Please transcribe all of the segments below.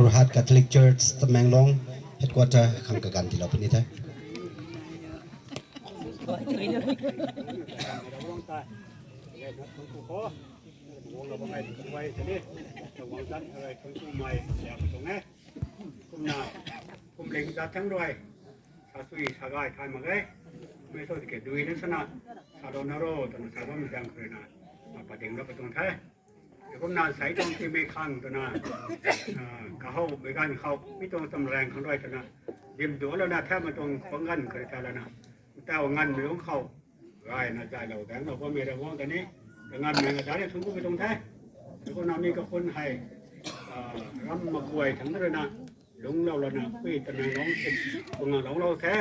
Sacred Heart Catholic Church ตำแหน่งลง Headquarter ขังกะกันที่เราเป็นนี่แท้ผมเล็งจัดทั้งด้วยสาสุยสาได้ทายมาเลยไม่ต้องเกิดดูนิสนะสาโดนโรตอนสาโดนจังคืนนะมาประเด็นเราไปตรงแท้เดี๋ยวผมนานใส่ตรงที่ไม่คังตัวน่ะเขาไปกันเขาไม่ต้องตำแรงเขาด้วยตัวน่ะเดี๋ยวดูแล้วนะแทบมาตรงของเงินเคยแต่แล้วนะแต่ว่าเงินไม่ของเขาไรนะใจเราแต่เราก็มีระวังแต่นี้แต่เงินไม่กระจายเนี่ยทุกคนไปตรงแท้แล้วก็นำนี่ก็คนให้รำมาคุยทั้งนั้นเลยนะหลงเราแล้วนะพี่ตะนายน้องเป็นคนหลงเราแท้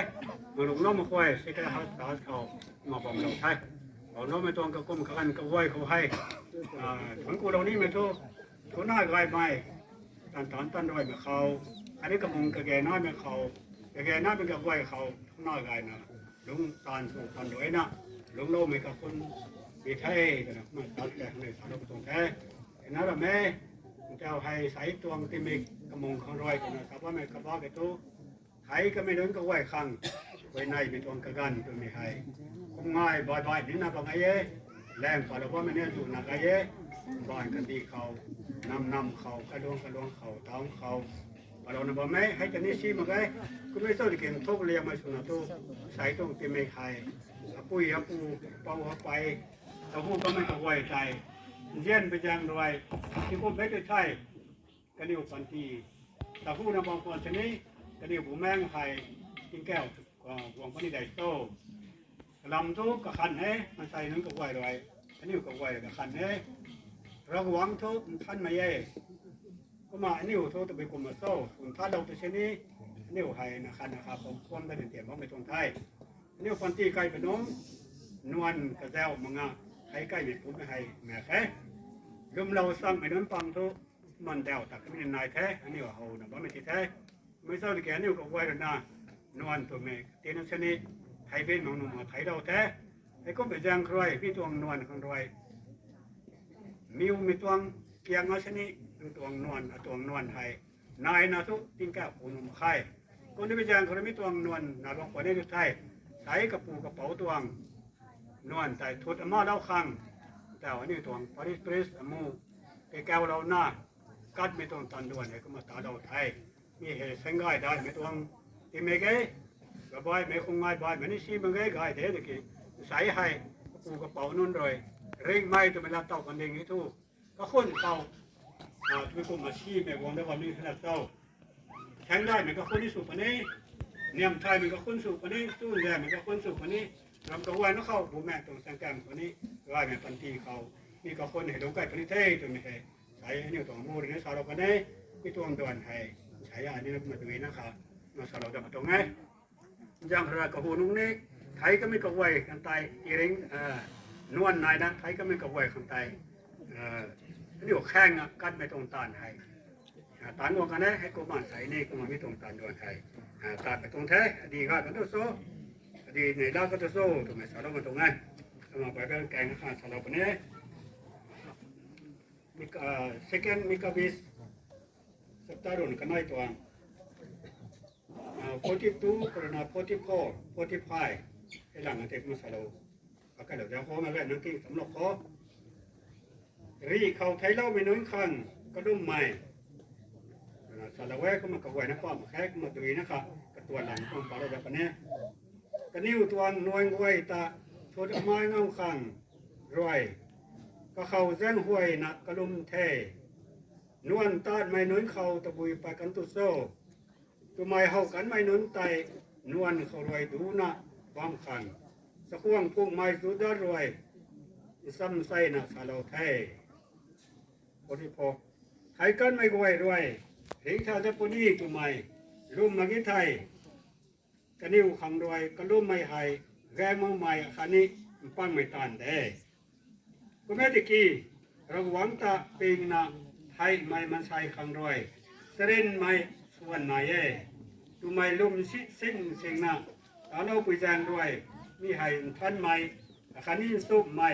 มาหลงน้องมาคุยสิแค่เขาตาเขามาบอกเราไทยเราน้องไม่ต้องกระกุมกันกระไหวเขาให้ถึงกูเรานี่ไม่ทุกทุนน้อยไกลไปตันด้วยมาเขาอันนี้กระมุงกระแกน้อยมาเขากระแกน้อยเป็นกระไหวเขาทุนน้อยไกลนะหลงตานสู่ตันด้วยนะหลงโลไม่กับคนดีไทยนะมาตัดแต่ในสารพัดตรงแท้นั่นแหละแม่เจ้าให้ใส่ตวงติมิกกระมงของรอยกันนะครับว่าไม่กระบอกกันตู้ไทยก็ไม่เดินก็ไหวคังไว้ในเป็นตวงกระกันตัวไม่ให้คงง่ายบ่อยๆนี่นะบางไอ้เย่แรงพอเราว่าไม่เนี่ยถูกนักไอ้เย่บ่อยกันดีเขานำเขากระดวงเขาท้องเขาพอเราเนี่ยบอกไม่ให้จะนี่ชี้มาไงก็ไม่ต้องเก่งทุบเรียงมาสุนัขตู้ใส่ตวงติมิกให้ปุยปูเป่าไปเราพูดก็ไม่ต้องไหวใจเย็นไปจังด้วยที่พูดไม่ได้ใช่กระดิ่งฟันทีแต่พูดในบางคนชนิดกระดิ่งผู้แมงไทยกินแก้ววงพันธุ์ใดโตลำทุกกระคันเฮ้มันใส่นึงกับไหวด้วยกระดิ่งกับไหวกระคันเฮ้เราหวังทุกท่านไม่เย่ก็มาอันนี้ทุกตัวเป็นกลุ่มมาโซ่ส่วนท่าเราตัวชนิดอันนี้ไทยนะครับผมความได้เตียมว่าไม่ตรงไทยอันนี้ฟันทีไก่เป็นน้องนวลกระเจ้ามังงะใครใกล้ไม่พูดไม่ให้แม่แท้ลืมเราสั่งไอ้นั้นปังทุกมันเดาตักไม่นายแท้อันนี้ว่าเขานะบ้าไม่แท้ไม่ทราบที่แกนี่ก็ไว้แล้วนะนวลตัวเมฆเตียนชนิดไทยเป็นของหนุ่มไทยเราแท้ไอ้ก็ไปจ้างใครพี่ตวงนวลของรอยมิวมีตวงเกียงเอาชนิดตวงนวลตวงนวลไทยนายนะทุกติ้งแก้วหนุ่มไข่คนที่ไปจ้างเขาไม่ตวงนวลนาลงคนนี้ทุกไทยใส่กระปูกระเป๋าตวงนวลแต่ทุดอมาเล่าคังแต่วันนี้ตวงปริสปริสอมูแก้วเราหน้ากัดไม่ตวงตันด่วนเนี่ยก็มาตาเราไทยมีเหตุสังง่ายได้ไม่ตวงที่ไม่เก๋กระบายไม่คงง่ายบายเหมือนนี่ซีมันเก๋ง่ายเด็ดกี่ใส่ให้ปูกระเป๋านุ่นเลยเร่งไม่ตัวไม่รับเต่าคนเองให้ทุกก็คนเต่ามีกลุ่มอาชีพในวงได้วันนี้ขนาดเต่าแข่งได้เหมือนกับคนที่สุดคนนี้เนียมไทยเหมือนกับคนสุดคนนี้ตู้แดงเหมือนกับคนสุดคนนี้รำตัวไว้นักเข้าผู้แม่ตรงสังกัดคนนี้ว่าแม่ปันทีเขานี่ก็คนเห็นดูใกล้ประเทศตัวไม่ใช่ใช้นี่ตัวมูลนี่สาวเราคนนี้ที่ตัวด่วนให้ใช้อันนี้มาดูนะครับมาสาวเราจะมาตรงไหนยังระกหูนุ่งนี้ไทยก็ไม่กระไวกันตายอีริงนวลนายนะไทยก็ไม่กระไวกันตายนี่ว่าแข้งกัดไม่ตรงตานไทยตานวงกันนะให้กูมาใส่นี่กูมาไม่ตรงตานด่วนไทยตัดไปตรงแท้ดีก็กันตัวโซ่ดีในด้านก็ตัวโซ่ตรงไหนสาวเรามาตรงไหนมาไปก็แกงข้าวสาวเราคนนี้second Mikabis Septarun kanai tuang 42 karena 44 45 hilang nanti masalah pakai dah jauh kau makan nanti semua kau ri kau Thai lau minum kan kadum mai salah wei kau mak kau nak kau mak kai kau mak dui nak ketua lang kau pada japan ni kaniu tuang nuai wei tak thod mai ngau kan roiก็เขาเส้นห้วยนักกระลุมเทนวลตาดไม่นุนเขาตะบุยไปกันตุโซตัวไม่เฮากันไม่นุนไตนวลเขารวยดูนะความขันสะพวงพุ่งไม้สุดรวยซ้ำไส้นะสาเราเทพอที่พอไทยกันไม่รวยถึงชาติปุนีตัวไม่รุ่มมากิไทยกระนิ้วขังรวยกระลุ่มไม่หายแรงมือใหม่คันนี้ปั้งไม่ตันเด้ก็แม้แต่กี้เราหวังจะเป็นนะไทยไม่มันใช้ขังรวยเสร็จไม่ส่วนไหนดูไม่ลุ่มสิ้นเสียงนะตอนเราไปแจงรวยมีให้ท่านไม่ขันนี้สุบไม่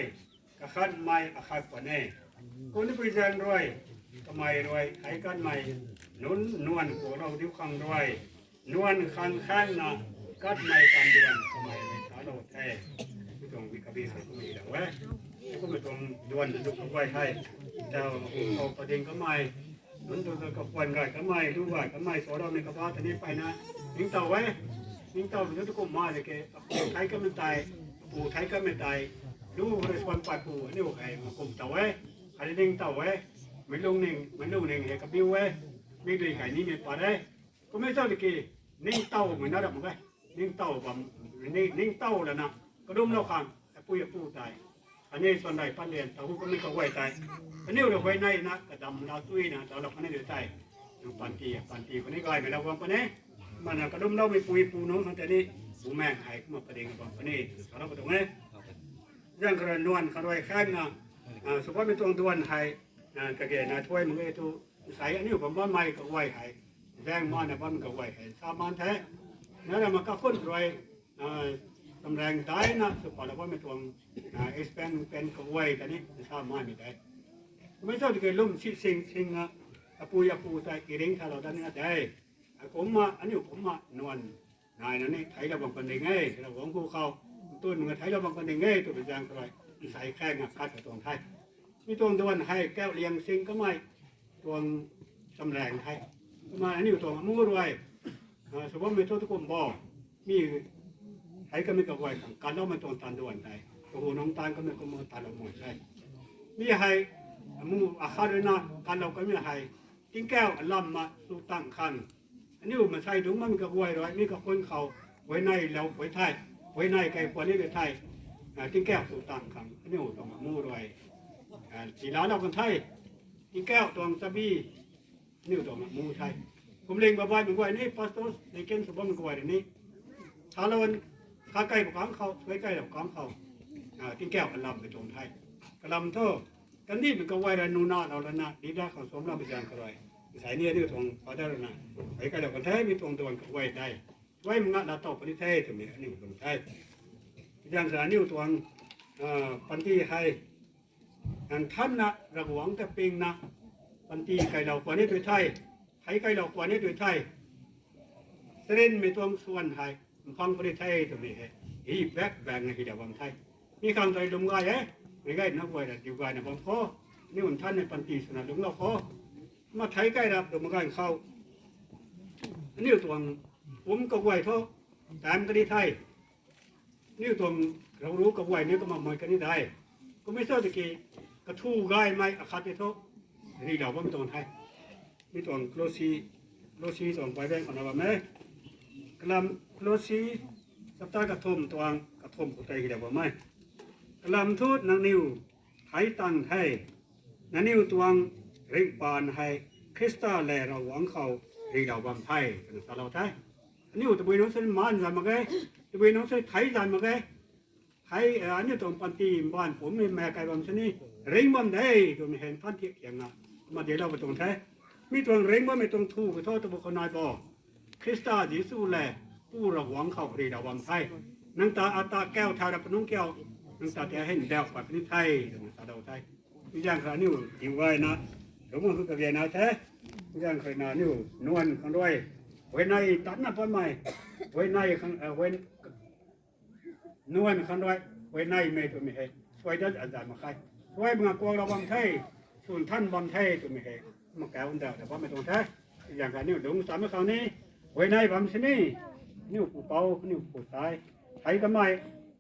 ขันไม่ขันกว่านี้คนที่ไปแจงรวยทำไมรวยให้กันไม่ นุ่นนวลของเราดิ้วขังด้วยนวลขังขันนะกัดไม่กันดวนทำไมไม่ท้าโลดแท้ไม่ต้องวิกบีสักมีแล้วเว้ยก็ไม่ต้องดวนดุกไว้ให้เจ้าเอาประเด็นก็ไม่นุ่นตัวกับควันไก่ก็ไม่ดูว่าก็ไม่สอนเราในกระเพาะทีนี้ไปนะยิงเต่าไว้ยิงเต่าเป็นทุกคนมาเลยแกปูไทยก็ไม่ตายปูไทยก็ไม่ตายดูบริสุทธิ์ปัดปูนี่ว่าไงมากลุ่มเต่าไว้ใครยิงเต่าไว้ไม่ลงหนึ่งไม่ลงหนึ่งเห็นกับบิวไว้ไม่ดีไก่นี่ไม่ปลาได้ก็ไม่เท่าตะกี้นิ่งเต่าเหมือนนั่นหรอกมั้งไงนิ่งเต่าแบบนิ่งเต่าแล้วนะก็ดุมเราขังแต่ปูอย่าปูตายอันนี้ส่วนใหญ่ปั้นเรียนแต่หูก็ไม่เข้าไว้ตายอันนี้เราไว้ในนะกระดำเราตุ้ยนะแต่เราคนนี้เดือดใจปันตีคนนี้กลายเป็นเราวางคนนี้มันกระดุมเราไม่ปุยปูน้องมันแต่นี่ปูแม่หายมาประเด็นกับคนนี้เราก็ตรงนี้เรื่องกระนวลกระดอยแข้งนะสุภาพเป็นตัวดวนหายกระเกณฑ์ถ้วยมึงไอ้ตัวใส่อันนี้ผมว่าไม่ก็ไว้หายแรงมันนะว่ามันก็ไว้หายสามันแท้นั่นแหละมันก็ค้นรวยตำแรงได้นะสุภาพเราว่าไม่ตัวเอ็กซ์แพนเป็นก็ไว้แต่นี้สามันไม่ได้ไม่ชอบที่เกิดลุ่มชิงนะปูแต่กิริงถ้าเราได้เนี่ยได้ผมมาอันนี้ผมมานวลนายนั่นนี่ไทยเราบางคนได้ไงเราหวังผู้เขาต้นมึงไทยเราบางคนได้ไงตัวเป็นอย่างไรใส่แข้งคัดกับตัวไทยมีตัวดวนให้แก้วเลี้ยงซิงก็ไม่ตัวตำแรงไทยมาอันนี้ตัวมูรวยสมมติมีทุกคนบอกมีไทยก็ไม่กระไว้การเล่ามันตัวตันดวนไทยโอ้โหน้องตาลก็ไม่ก็มือตันเราหมดใช่มีให้มูอาคาด้วยนะการเราก็มีให้ทิ้งแก้วล่ำมาสู่ตั้งคันอันนี้มันใช่ถึงมันก็ไว้ร้อยนี่ก็คนเขาไว้ในแล้วไว้ไทยไว้ในไก่ควนี้ไว้ไทยทิ้งแก้วสู่ตั้งคันอันนี้ตัวมูรวยสีล้านเราคนไทยทิ้งแก้วตัวซาบีนี่ตัวมูไทยผมเลี้ยงบ่อยๆมันไว้นี่พาสโตสในเกณฑ์สมบูรณ์มันไว้ในนี้ถ้าเราขาไก่กับของเขาไว้ไก่กับของเขาทิ้งแก้วกันลำไปตรงไทยกระลำเท่ากันนี่มันก็ไว้แล้วนูน่าเราแล้วนะดีได้ของสมเราไปจางกระไรสายนี้ที่ตรงพอได้แล้วนะไอ้ไก่เราคนไทยมีตรงตัวกับไว้ได้ไว้มันงะเราตอกปฏิเทศตรงนี้นี่ตรงไทยอย่างสารนิ้วตัวปันที่ให้อันท่านนะระหวงแต่ปิงนะปันที่ไก่เรากว่านี้โดยไทยไทยไก่เรากว่านี้โดยไทยเส้นไม่ตรงส่วนไทยฟังปฏิเทศตรงนี้อีแบกแบงในที่เดียวกันไทยนี่คำใจลงง่ายไม่ง่ายนักไว้แต่ดีกว่านะบางพ่อนี่มันท่านในปันที่สนับลงเราพ่อมาไทยไก่รับตัวมันก็เข้าอันนี้ตัวผมก็ไว้เท่าแต่มันก็ได้ไทยนี่ตัวเรารู้กับไว้นี่ก็มาเหมือนกันนี่ได้ก็ไม่เท่าตะกี้กระทู้ง่ายไหมอาคาติโตนี่เราว่ามันตรงไทยนี่ตัวโลซีตัวไปแบงคนละแบบไหมกลำโลซีสัปดาห์กระทมตัวกระทมกุฏิเดียวว่าไหมกลำทูดนางนิวไทยตังไทยนางนิวตัวเร่งปานให้คริสตัลแลเราหวังเขาเรียเราบำไทยเป็นสารเราไทยอันนี้อุตบะน้องเส้นมันจำมาไงอุตบะน้องเส้นไทยจำมาไงไทยอันนี้ตรงปันตีบ้านผมมีแม่ไก่บำชนีเร่งบำได้ตัวมีเห็นพันเทียอย่างนั้นมาเดี๋ยวเราไปตรงไทยมีตัวเร่งบำไม่ตรงทูไปโทษตัวบุคคลนายบอกคริสตัลยิสูแลผู้เราหวังเขาเรียเราบำไทยนังตาอาตาแก้วทาดับนุ่งแก้วนังตาแต่ให้เดาปัดนิไทยตัวสารเราไทยที่ย่างครานิ้วอยู่ไว้นะเดี๋ยวมันคือกระเบียนาแท้ย่างเคยนานิ้วนวลกันด้วยไว้ในตัดหน้าป้นใหม่ไว้ในข้างไว้นวลกันด้วยไว้ในเมตุมิเฮสวยดัดอาจารย์มาใครสวยมึงกลัวเราบำไทยส่วนท่านบำไทยตุมิเฮมาแก้วอันเดียวแต่ว่าไม่ตรงแท้อย่างการนิ้วดงสามเขานี้ไว้ในบำชนีนิ้วปูเป้านิ้วปูซ้ายไทยก็ไม่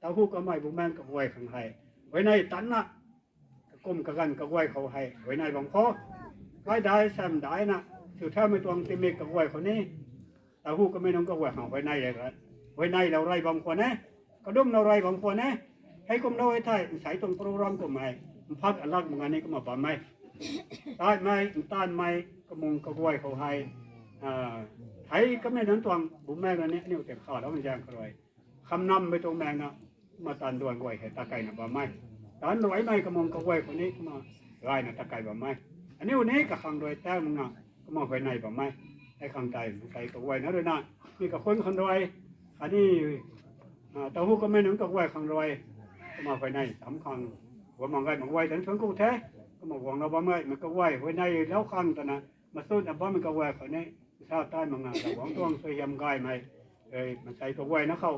ตาหูก็ไม่บุแมนกับไว้ข้างไทยไว้ในตันนะก้มกันกับไว้เขาให้ไว้ในบางพ่อไว้ได้แซมได้นะสุดท้ายไม่ตรงเต็มเมกับไว้คนนี้แต่หูก็ไม่น้องก็ไว้ห่างไว้ในเลยครับไว้ในเราไรบางคนนะก็ดุมเราไรบางคนนะให้กุมเราไว้ไทยใส่ตรงโปรแกรมก็ไม่พักอันลักมึงอันนี้ก็มาปั่นไม่ต้านไม่ต้านไม่ก็มงก็ไว้เขาให้ไทยก็ไม่นั้นตวงบุแม่กันนี้นี่เก็บข้าวแล้วมันยังกระไรคำนำไปตรงแมงนะมาตันดวนไว้ให้ตาไก่นะปั่นไม่ตอนรวยไม่ก็มงก็ไว้คนนี้ก็มาไรนะตาไก่ปั่นไม่อันนี้วันนี้กับขังโดยแต้มึงนะก็มาไว้ในปั่นไม่ไอ้ขังใจใส่ก็ไว้นะด้วยนะนี่กับคนขังโดยอันนี้แต่หูก็ไม่นึงก็ไว้ขังโดยก็มาไว้ในสำคัญว่ามังไงมังไว้ถึงกูแท้ก็มาหวังเราปั่นไม่มันก็ไว้ในแล้วขังแต่นะ มาสู้แต่บ่มันก็ว่าเขาเนี่ยชาวใต้มังงะกับหวังต้องช่วยยำกายไหมมันใส่ตัวไว้นะเขา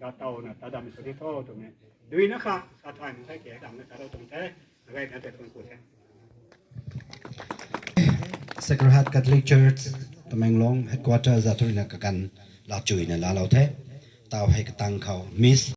จะเต่าน่ะตาดำสุดที่โทษตรงนี้ดูนะคะชาวไทยมันใช้เกียร์ดำนะชาวเราตรงแท้อะไรนั่นแต่คนกูแท้ Sacred Heart Catholic Church Tamenglong headquarters Zaturina kakan la chui na la lo the taw hai ka tang khau miss